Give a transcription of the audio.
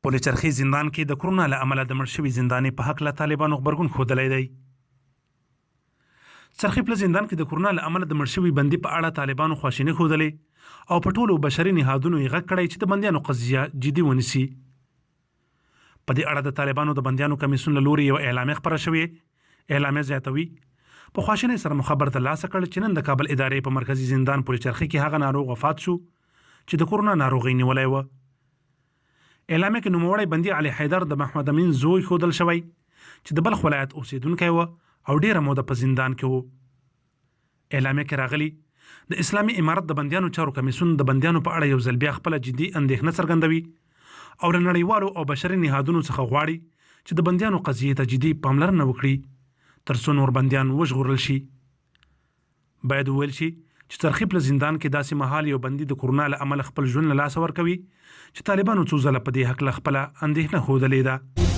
پل چرخي زندان کې د کرونا له امله د مړ شوي زنداني په حق له طالبانو غبرګون ښودلی دی. چرخي پل زندان کې د کرونا له امله د مړ شوي بندي په اړه طالبانو خواشیني ښودلې او په ټولو بشري نهادونو یې غږ کړی چې د بندیانو قضیه جدي ونیسي. په دې اړه د طالبانو د بندیانو کمیسیون له لوري یو اعلامیه خپره شوې. اعلامیه زیاتوي په خواشینۍ سره مو خبر ترلاسه کړ چې نن د کابل ادارې په مرکزي زندان پل چرخي کې هغه ناروغ وفات شو چې د کرونا ناروغۍ نیولی و. اعلامیه کې نوموړی بندي علي حیدر د محمد امین زوی ښودل شوی چې د بلخ ولایت اوسیدونکی و او ډیره موده په زندان کې و. اعلامیه کې راغلی د اسلامي امارت د بندیانو چارو کمیسیون د بندیانو په اړه یو ځل بیا خپله جدي اندېښنه څرګندوي او له نړیوالو او بشري نهادونو څخه غواړي چې د بندیانو قضیې ته جدي پاملرنه وکړي تر څو نور بندیان وژغورل شي. باید وویل شي چې چرخي پل زندان کې داسې مهال یو بندي د کرونا له امله خپل ژوند له لاسه ورکوي چې طالبانو څو ځله په دې هکله خپله اندېښنه ښودلې ده.